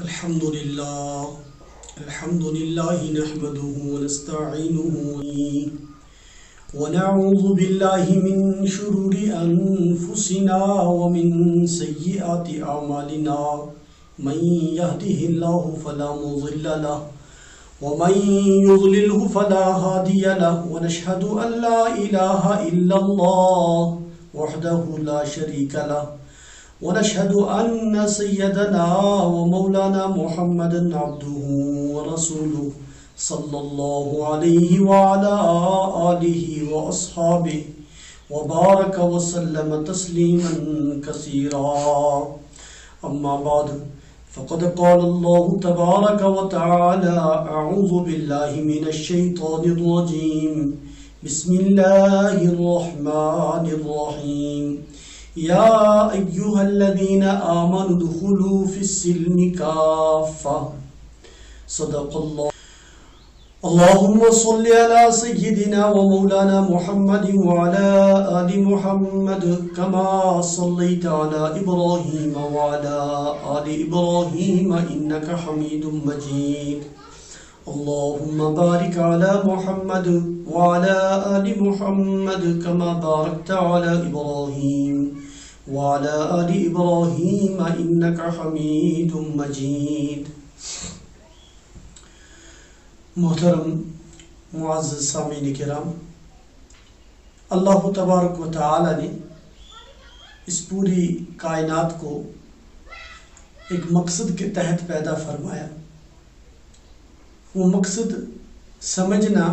الحمد لله نحمده ونستعينه ونعوذ بالله من شرور أنفسنا ومن سيئات أعمالنا من يهده الله فلا مضل له ومن يضلله فلا هادي له ونشهد أن لا إله إلا الله وحده لا شريك له ونشهد أن سيدنا ومولانا محمدا عبده ورسوله صلى الله عليه وعلى آله وأصحابه وبارك وسلم تسليما كثيرا. أما بعد فقد قال الله تبارك وتعالى: أعوذ بالله من الشيطان الرجيم، بسم الله الرحمن الرحيم. يا أيها الذين آمنوا ادخلوا في السلم كافة. صدق الله. اللهم صل على سيدنا ومولانا محمد وعلى آل محمد كما صليت على إبراهيم وعلى آل إبراهيم إنك حميد مجيد. اللهم بارك على محمد وعلى آل محمد كما باركت على إبراهيم وعلى آل إبراهيم إنك حميد مجيد. محترم معزز سامعین کرام، اللہ تبارک و تعالی نے اس پوری کائنات کو ایک مقصد کے تحت پیدا فرمایا. وہ مقصد سمجھنا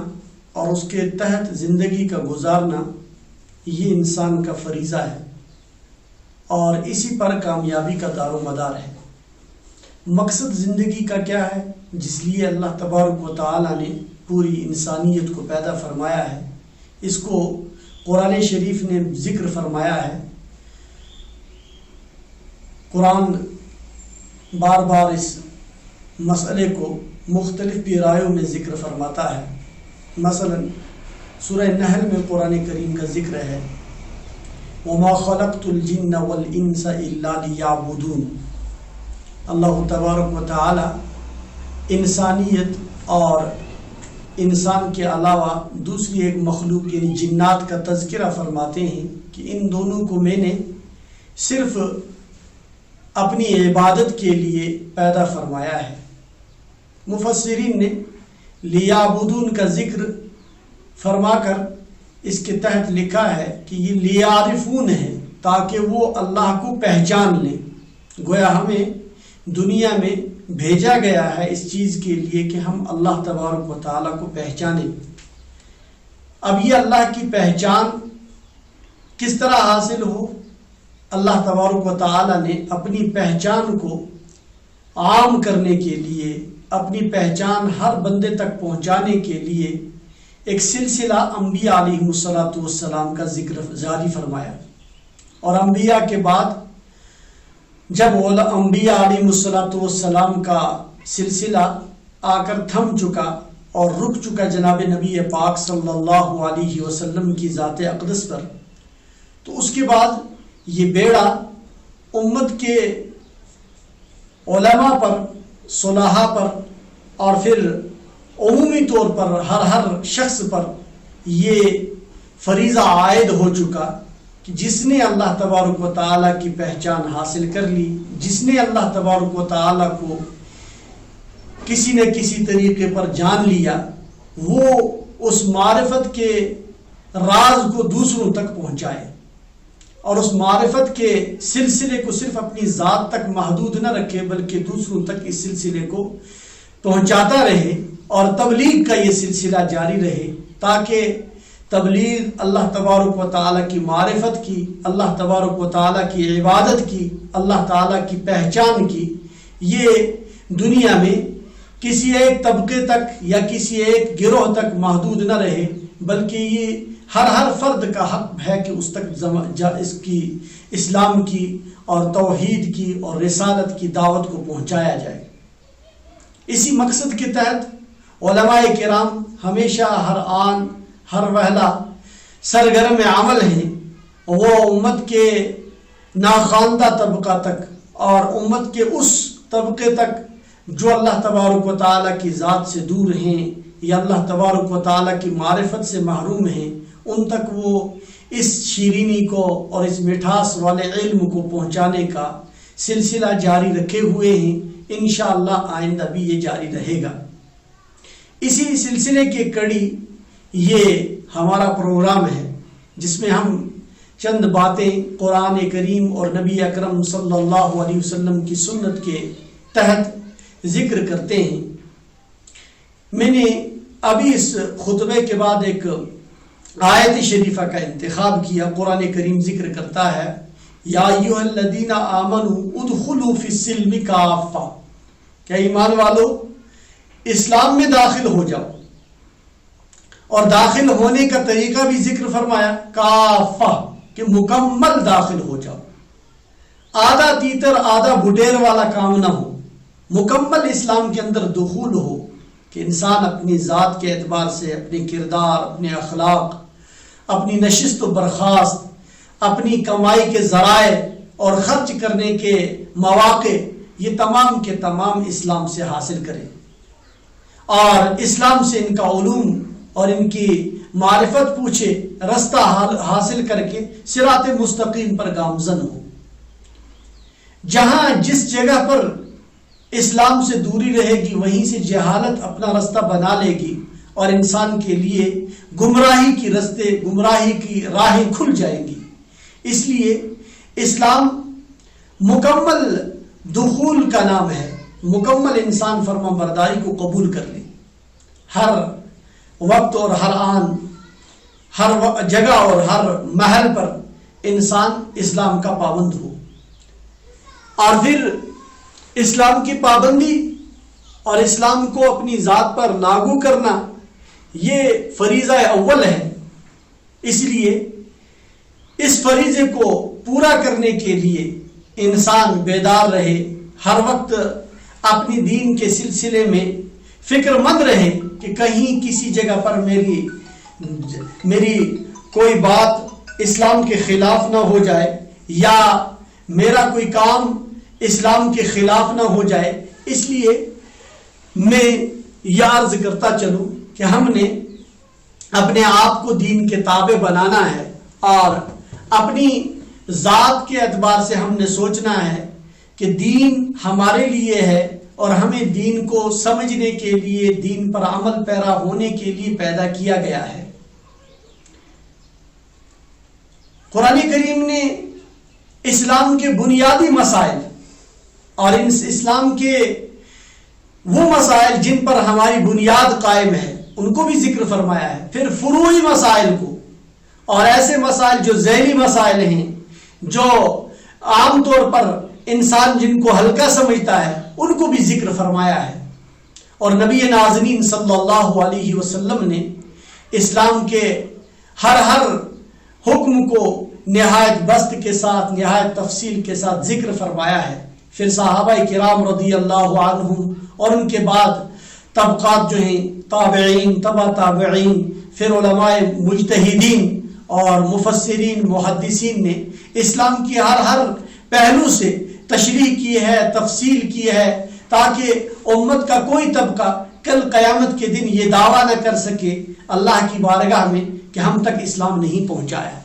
اور اس کے تحت زندگی کا گزارنا یہ انسان کا فریضہ ہے اور اسی پر کامیابی کا دار و مدار ہے. مقصد زندگی کا کیا ہے جس لیے اللہ تبارک و تعالی نے پوری انسانیت کو پیدا فرمایا ہے، اس کو قرآن شریف نے ذکر فرمایا ہے. قرآن بار بار اس مسئلے کو مختلف پیرایوں میں ذکر فرماتا ہے. مثلا سورہ نحل میں قرآن کریم کا ذکر ہے: وَمَا خَلَقْتُ الْجِنَّ وَالْإِنسَ إِلَّا لِيَعْبُدُونَ. اللہ تبارک و تعالی انسانیت اور انسان کے علاوہ دوسری ایک مخلوق یعنی جنات کا تذکرہ فرماتے ہیں کہ ان دونوں کو میں نے صرف اپنی عبادت کے لیے پیدا فرمایا ہے. مفسرین نے لیعبدون کا ذکر فرما کر اس کے تحت لکھا ہے کہ یہ لیعرفون ہے تاکہ وہ اللہ کو پہچان لیں. گویا ہمیں دنیا میں بھیجا گیا ہے اس چیز کے لیے کہ ہم اللہ تبارک و تعالیٰ کو پہچانیں. اب یہ اللہ کی پہچان کس طرح حاصل ہو؟ اللہ تبارک و تعالیٰ نے اپنی پہچان کو عام کرنے کے لیے، اپنی پہچان ہر بندے تک پہنچانے کے لیے ایک سلسلہ انبیاء علیہ السلام کا ذکر جاری فرمایا. اور انبیاء کے بعد جب انبیاء علیہ السلام کا سلسلہ آ کر تھم چکا اور رک چکا جناب نبی پاک صلی اللہ علیہ وسلم کی ذات اقدس پر، تو اس کے بعد یہ بیڑا امت کے علماء پر، صلحاء پر اور پھر عمومی طور پر ہر شخص پر یہ فریضہ عائد ہو چکا کہ جس نے اللہ تبارک و تعالیٰ کی پہچان حاصل کر لی، جس نے اللہ تبارک و تعالیٰ کو کسی نہ کسی طریقے پر جان لیا، وہ اس معرفت کے راز کو دوسروں تک پہنچائے اور اس معرفت کے سلسلے کو صرف اپنی ذات تک محدود نہ رکھے بلکہ دوسروں تک اس سلسلے کو پہنچاتا رہے اور تبلیغ کا یہ سلسلہ جاری رہے، تاکہ تبلیغ اللہ تبارک و تعالیٰ کی معرفت کی، اللہ تبارک و تعالیٰ کی عبادت کی، اللہ تعالیٰ کی پہچان کی، یہ دنیا میں کسی ایک طبقے تک یا کسی ایک گروہ تک محدود نہ رہے بلکہ یہ ہر فرد کا حق ہے کہ اس تک اس کی اسلام کی اور توحید کی اور رسالت کی دعوت کو پہنچایا جائے. اسی مقصد کے تحت علماء کرام ہمیشہ ہر آن ہر وہلہ سرگرم عمل ہیں. وہ امت کے ناخواندہ طبقہ تک اور امت کے اس طبقے تک جو اللہ تبارک و تعالیٰ کی ذات سے دور ہیں یا اللہ تبارک و تعالیٰ کی معرفت سے محروم ہیں، ان تک وہ اس شیرینی کو اور اس مٹھاس والے علم کو پہنچانے کا سلسلہ جاری رکھے ہوئے ہیں۔ انشاءاللہ آئندہ بھی یہ جاری رہے گا۔ اسی سلسلے کی کڑی یہ ہمارا پروگرام ہے، جس میں ہم چند باتیں قرآن کریم اور نبی اکرم صلی اللہ علیہ وسلم کی سنت کے تحت ذکر کرتے ہیں۔ میں نے ابھی اس خطبے کے بعد ایک آیت شریفہ کا انتخاب کیا۔ قرآن کریم ذکر کرتا ہے، یا ایھا الذین آمنوا ادخلوا فی السلم کافہ، کہ ایمان والو اسلام میں داخل ہو جاؤ، اور داخل ہونے کا طریقہ بھی ذکر فرمایا، کافہ، کہ مکمل داخل ہو جاؤ، آدھا تیتر آدھا بڈیر والا کام نہ ہو، مکمل اسلام کے اندر دخول ہو، کہ انسان اپنی ذات کے اعتبار سے، اپنے کردار، اپنے اخلاق، اپنی نشست و برخاست، اپنی کمائی کے ذرائع اور خرچ کرنے کے مواقع، یہ تمام کے تمام اسلام سے حاصل کرے، اور اسلام سے ان کا علوم اور ان کی معرفت پوچھے، رستہ حاصل کر کے صراط مستقیم پر گامزن ہو۔ جہاں جس جگہ پر اسلام سے دوری رہے گی، وہیں سے جہالت اپنا رستہ بنا لے گی، اور انسان کے لیے گمراہی کی راہیں کھل جائیں گی۔ اس لیے اسلام مکمل دخول کا نام ہے، مکمل انسان فرما برداری کو قبول کر لے، ہر وقت اور ہر آن، ہر جگہ اور ہر محل پر انسان اسلام کا پابند ہو۔ اور پھر اسلام کی پابندی اور اسلام کو اپنی ذات پر لاگو کرنا یہ فریضہ اول ہے۔ اس لیے اس فریضے کو پورا کرنے کے لیے انسان بیدار رہے، ہر وقت اپنی دین کے سلسلے میں فکر مند رہے کہ کہیں کسی جگہ پر میری کوئی بات اسلام کے خلاف نہ ہو جائے، یا میرا کوئی کام اسلام کے خلاف نہ ہو جائے۔ اس لیے میں یہ عرض کرتا چلوں کہ ہم نے اپنے آپ کو دین کے تابع بنانا ہے، اور اپنی ذات کے اعتبار سے ہم نے سوچنا ہے کہ دین ہمارے لیے ہے، اور ہمیں دین کو سمجھنے کے لیے، دین پر عمل پیرا ہونے کے لیے پیدا کیا گیا ہے۔ قرآن کریم نے اسلام کے بنیادی مسائل اور اسلام کے وہ مسائل جن پر ہماری بنیاد قائم ہے ان کو بھی ذکر فرمایا ہے، پھر فروعی مسائل کو، اور ایسے مسائل جو ذیلی مسائل ہیں، جو عام طور پر انسان جن کو ہلکا سمجھتا ہے، ان کو بھی ذکر فرمایا ہے۔ اور نبی نازنین صلی اللہ علیہ وسلم نے اسلام کے ہر حکم کو نہایت بسط کے ساتھ، نہایت تفصیل کے ساتھ ذکر فرمایا ہے۔ پھر صحابہ کرام رضی اللہ عنہم اور ان کے بعد طبقات جو ہیں، تابعین، تبع تابعین، پھر علماء مجتہدین اور مفسرین، محدثین نے اسلام کی ہر پہلو سے تشریح کی ہے، تفصیل کی ہے، تاکہ امت کا کوئی طبقہ کل قیامت کے دن یہ دعویٰ نہ کر سکے اللہ کی بارگاہ میں کہ ہم تک اسلام نہیں پہنچایا،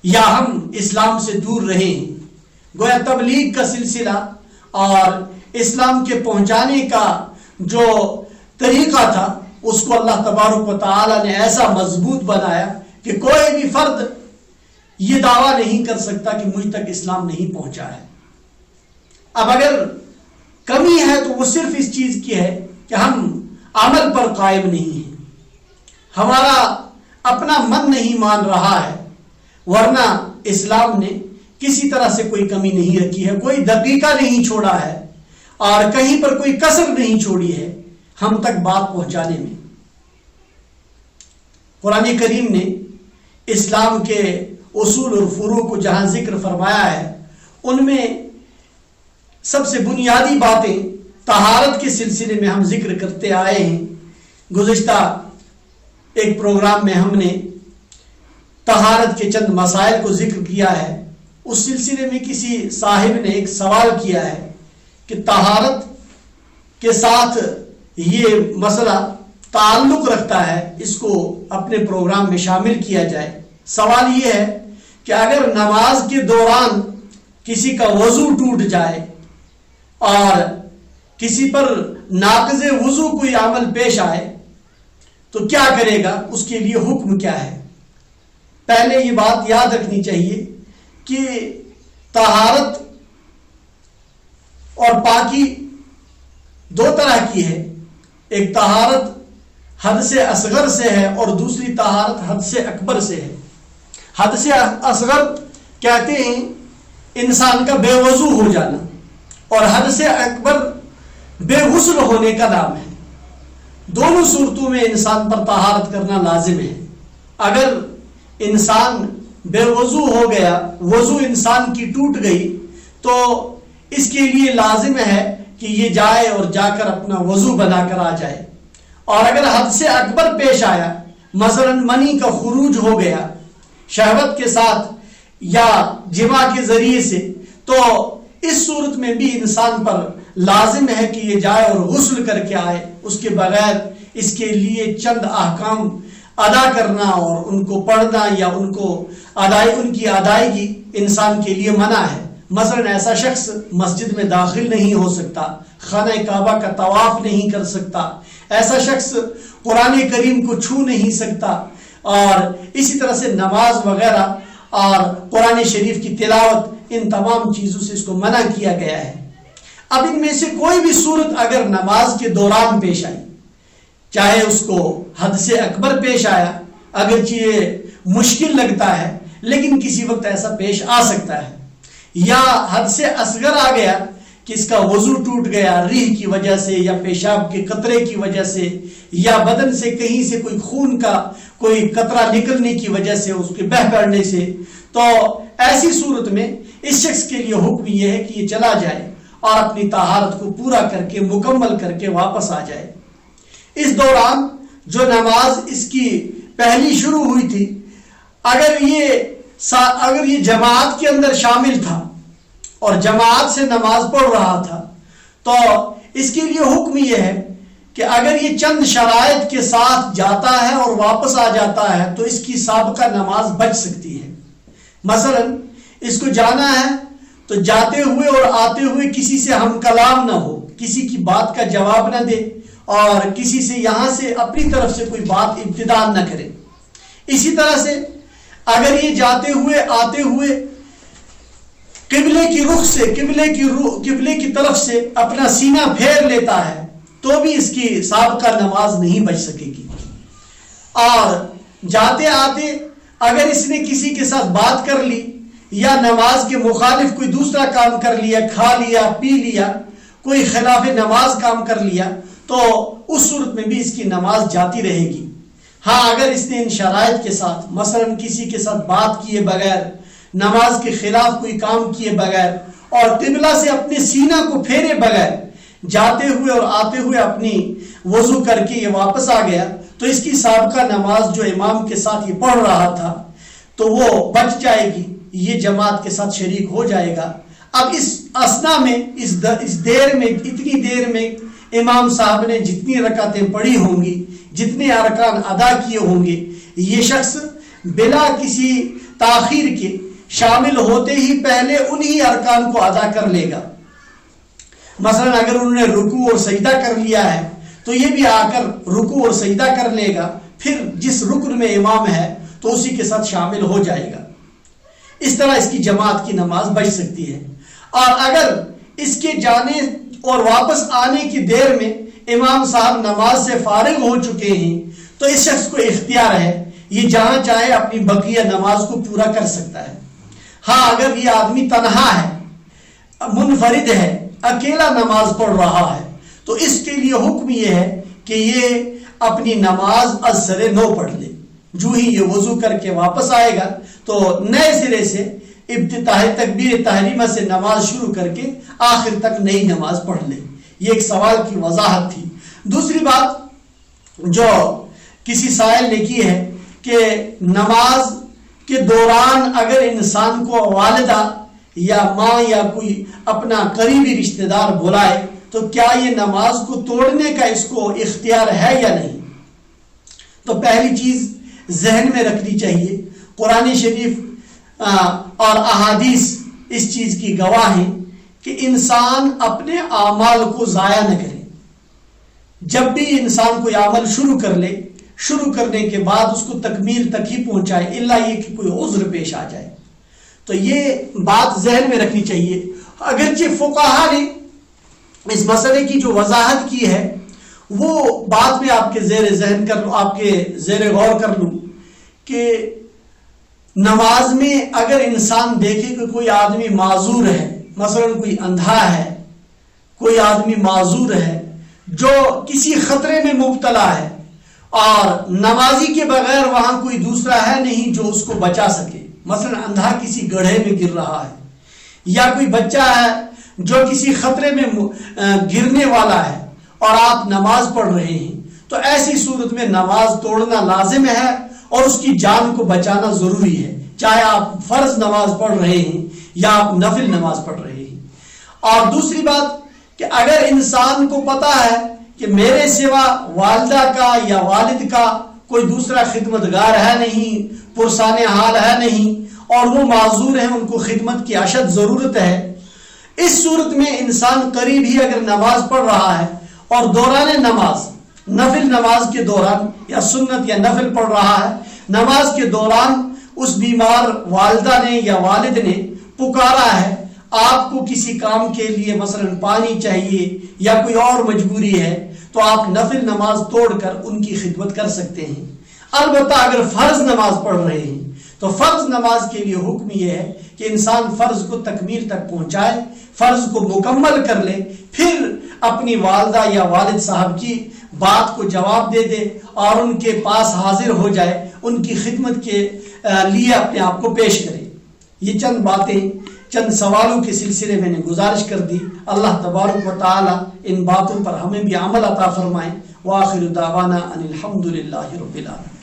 یا ہم اسلام سے دور رہے ہیں۔ گویا تبلیغ کا سلسلہ اور اسلام کے پہنچانے کا جو طریقہ تھا، اس کو اللہ تبارک و تعالی نے ایسا مضبوط بنایا کہ کوئی بھی فرد یہ دعویٰ نہیں کر سکتا کہ مجھ تک اسلام نہیں پہنچا ہے۔ اب اگر کمی ہے تو وہ صرف اس چیز کی ہے کہ ہم عمل پر قائم نہیں ہیں، ہمارا اپنا من نہیں مان رہا ہے، ورنہ اسلام نے کسی طرح سے کوئی کمی نہیں رکھی ہے، کوئی دقیقہ نہیں چھوڑا ہے، اور کہیں پر کوئی کسر نہیں چھوڑی ہے ہم تک بات پہنچانے میں۔ قرآن کریم نے اسلام کے اصول اور فروع کو جہاں ذکر فرمایا ہے، ان میں سب سے بنیادی باتیں طہارت کے سلسلے میں ہم ذکر کرتے آئے ہیں۔ گزشتہ ایک پروگرام میں ہم نے طہارت کے چند مسائل کو ذکر کیا ہے۔ اس سلسلے میں کسی صاحب نے ایک سوال کیا ہے کہ طہارت کے ساتھ یہ مسئلہ تعلق رکھتا ہے، اس کو اپنے پروگرام میں شامل کیا جائے۔ سوال یہ ہے کہ اگر نماز کے دوران کسی کا وضو ٹوٹ جائے اور کسی پر ناقض وضو کوئی عمل پیش آئے تو کیا کرے گا، اس کے لیے حکم کیا ہے؟ پہلے یہ بات یاد رکھنی چاہیے کہ طہارت اور پاکی دو طرح کی ہے، ایک طہارت حدث اصغر سے ہے اور دوسری طہارت حدث اکبر سے ہے۔ حدث اصغر کہتے ہیں انسان کا بے وضو ہو جانا، اور حدث اکبر بے غسل ہونے کا نام ہے۔ دونوں صورتوں میں انسان پر طہارت کرنا لازم ہے۔ اگر انسان بے وضو ہو گیا، وضو انسان کی ٹوٹ گئی، تو اس کے لیے لازم ہے کہ یہ جائے اور جا کر اپنا وضو بنا کر آ جائے۔ اور اگر حدث اکبر پیش آیا، مثلا منی کا خروج ہو گیا شہوت کے ساتھ یا جماع کے ذریعے سے، تو اس صورت میں بھی انسان پر لازم ہے کہ یہ جائے اور غسل کر کے آئے۔ اس کے بغیر اس کے لیے چند احکام ادا کرنا اور ان کو پڑھنا یا ان کی ادائیگی انسان کے لیے منع ہے۔ مثلا ایسا شخص مسجد میں داخل نہیں ہو سکتا، خانہ کعبہ کا طواف نہیں کر سکتا، ایسا شخص قرآن کریم کو چھو نہیں سکتا، اور اسی طرح سے نماز وغیرہ اور قرآن شریف کی تلاوت، ان تمام چیزوں سے اس کو منع کیا گیا ہے۔ اب ان میں سے کوئی بھی صورت اگر نماز کے دوران پیش آئی، چاہے اس کو حدث اکبر پیش آیا، اگرچہ یہ مشکل لگتا ہے لیکن کسی وقت ایسا پیش آ سکتا ہے، یا حدث اصغر آ گیا کہ اس کا وضو ٹوٹ گیا ریح کی وجہ سے یا پیشاب کے قطرے کی وجہ سے یا بدن سے کہیں سے کوئی خون کا کوئی قطرہ نکلنے کی وجہ سے، اس کے بہہ پڑنے سے، تو ایسی صورت میں اس شخص کے لیے حکم یہ ہے کہ یہ چلا جائے اور اپنی طہارت کو پورا کر کے مکمل کر کے واپس آ جائے۔ اس دوران جو نماز اس کی پہلی شروع ہوئی تھی، اگر یہ جماعت کے اندر شامل تھا اور جماعت سے نماز پڑھ رہا تھا، تو اس کے لیے حکم یہ ہے کہ اگر یہ چند شرائط کے ساتھ جاتا ہے اور واپس آ جاتا ہے تو اس کی سابقہ نماز بچ سکتی ہے۔ مثلا اس کو جانا ہے تو جاتے ہوئے اور آتے ہوئے کسی سے ہم کلام نہ ہو، کسی کی بات کا جواب نہ دے اور کسی سے یہاں سے اپنی طرف سے کوئی بات ابتدا نہ کرے۔ اسی طرح سے اگر یہ جاتے ہوئے آتے ہوئے قبلے کی رخ سے قبلے کی طرف سے اپنا سینہ پھیر لیتا ہے تو بھی اس کی سابقہ نماز نہیں بچ سکے گی۔ اور جاتے آتے اگر اس نے کسی کے ساتھ بات کر لی یا نماز کے مخالف کوئی دوسرا کام کر لیا، کھا لیا، پی لیا، کوئی خلاف نماز کام کر لیا، تو اس صورت میں بھی اس کی نماز جاتی رہے گی۔ ہاں اگر اس نے ان شرائط کے ساتھ، مثلا کسی کے ساتھ بات کیے بغیر، نماز کے خلاف کوئی کام کیے بغیر اور قبلہ سے اپنے سینہ کو پھیرے بغیر جاتے ہوئے اور آتے ہوئے اپنی وضو کر کے یہ واپس آ گیا، تو اس کی سابقہ نماز جو امام کے ساتھ یہ پڑھ رہا تھا تو وہ بچ جائے گی، یہ جماعت کے ساتھ شریک ہو جائے گا۔ اب اس اسنا میں اس دیر میں، اتنی دیر میں امام صاحب نے جتنی رکعتیں پڑھی ہوں گی، جتنے ارکان ادا کیے ہوں گے، یہ شخص بلا کسی تاخیر کے شامل ہوتے ہی پہلے انہی ارکان کو ادا کر لے گا۔ مثلا اگر انہوں نے رکوع اور سجدہ کر لیا ہے تو یہ بھی آ کر رکوع اور سجدہ کر لے گا، پھر جس رکن میں امام ہے تو اسی کے ساتھ شامل ہو جائے گا۔ اس طرح اس کی جماعت کی نماز بچ سکتی ہے۔ اور اگر اس کے جانے اور واپس آنے کی دیر میں امام صاحب نماز سے فارغ ہو چکے ہیں تو اس شخص کو اختیار ہے، یہ جہاں چاہے اپنی بقیہ نماز کو پورا کر سکتا ہے۔ ہاں اگر یہ آدمی تنہا ہے، منفرد ہے، اکیلا نماز پڑھ رہا ہے، تو اس کے لیے حکم یہ ہے کہ یہ اپنی نماز از سر نو پڑھ لے۔ جو ہی یہ وضو کر کے واپس آئے گا تو نئے سرے سے ابتداء تکبیر تحریمہ سے نماز شروع کر کے آخر تک نئی نماز پڑھ لے۔ یہ ایک سوال کی وضاحت تھی۔ دوسری بات جو کسی سائل نے کی ہے کہ نماز کے دوران اگر انسان کو والدہ یا ماں یا کوئی اپنا قریبی رشتہ دار بلائے تو کیا یہ نماز کو توڑنے کا اس کو اختیار ہے یا نہیں؟ تو پہلی چیز ذہن میں رکھنی چاہیے، قرآن شریف اور احادیث اس چیز کی گواہ ہیں کہ انسان اپنے اعمال کو ضائع نہ کرے۔ جب بھی انسان کوئی عمل شروع کر لے، شروع کرنے کے بعد اس کو تکمیل تک ہی پہنچائے، الا یہ کہ کوئی عذر پیش آ جائے۔ تو یہ بات ذہن میں رکھنی چاہیے۔ اگرچہ فقہا نے اس مسئلے کی جو وضاحت کی ہے وہ بات میں آپ کے زیر ذہن کر لوں، آپ کے زیر غور کر لوں کہ نماز میں اگر انسان دیکھے کہ کوئی آدمی معذور ہے، مثلا کوئی اندھا ہے، کوئی آدمی معذور ہے جو کسی خطرے میں مبتلا ہے، اور نمازی کے بغیر وہاں کوئی دوسرا ہے نہیں جو اس کو بچا سکے، مثلا اندھا کسی گڑھے میں گر رہا ہے، یا کوئی بچہ ہے جو کسی خطرے میں گرنے والا ہے اور آپ نماز پڑھ رہے ہیں، تو ایسی صورت میں نماز توڑنا لازم ہے اور اس کی جان کو بچانا ضروری ہے، چاہے آپ فرض نماز پڑھ رہے ہیں یا آپ نفل نماز پڑھ رہے ہیں۔ اور دوسری بات کہ اگر انسان کو پتا ہے کہ میرے سوا والدہ کا یا والد کا کوئی دوسرا خدمتگار ہے نہیں، پرسان حال ہے نہیں، اور وہ معذور ہیں، ان کو خدمت کی اشد ضرورت ہے، اس صورت میں انسان قریب ہی اگر نماز پڑھ رہا ہے اور دوران نماز، نفل نماز کے دوران یا سنت یا نفل پڑھ رہا ہے، نماز کے دوران اس بیمار والدہ نے یا والد نے پکارا ہے، آپ کو کسی کام کے لیے مثلا پانی چاہیے یا کوئی اور مجبوری ہے، تو آپ نفل نماز توڑ کر ان کی خدمت کر سکتے ہیں۔ البتہ اگر فرض نماز پڑھ رہے ہیں تو فرض نماز کے لیے حکم یہ ہے کہ انسان فرض کو تکمیل تک پہنچائے، فرض کو مکمل کر لے، پھر اپنی والدہ یا والد صاحب کی بات کو جواب دے دے اور ان کے پاس حاضر ہو جائے، ان کی خدمت کے لیے اپنے آپ کو پیش کرے۔ یہ چند باتیں، چند سوالوں کے سلسلے میں نے گزارش کر دی۔ اللہ تبارک و تعالی ان باتوں پر ہمیں بھی عمل عطا فرمائے۔ وآخر دعوانا ان الحمد للہ رب العالمین۔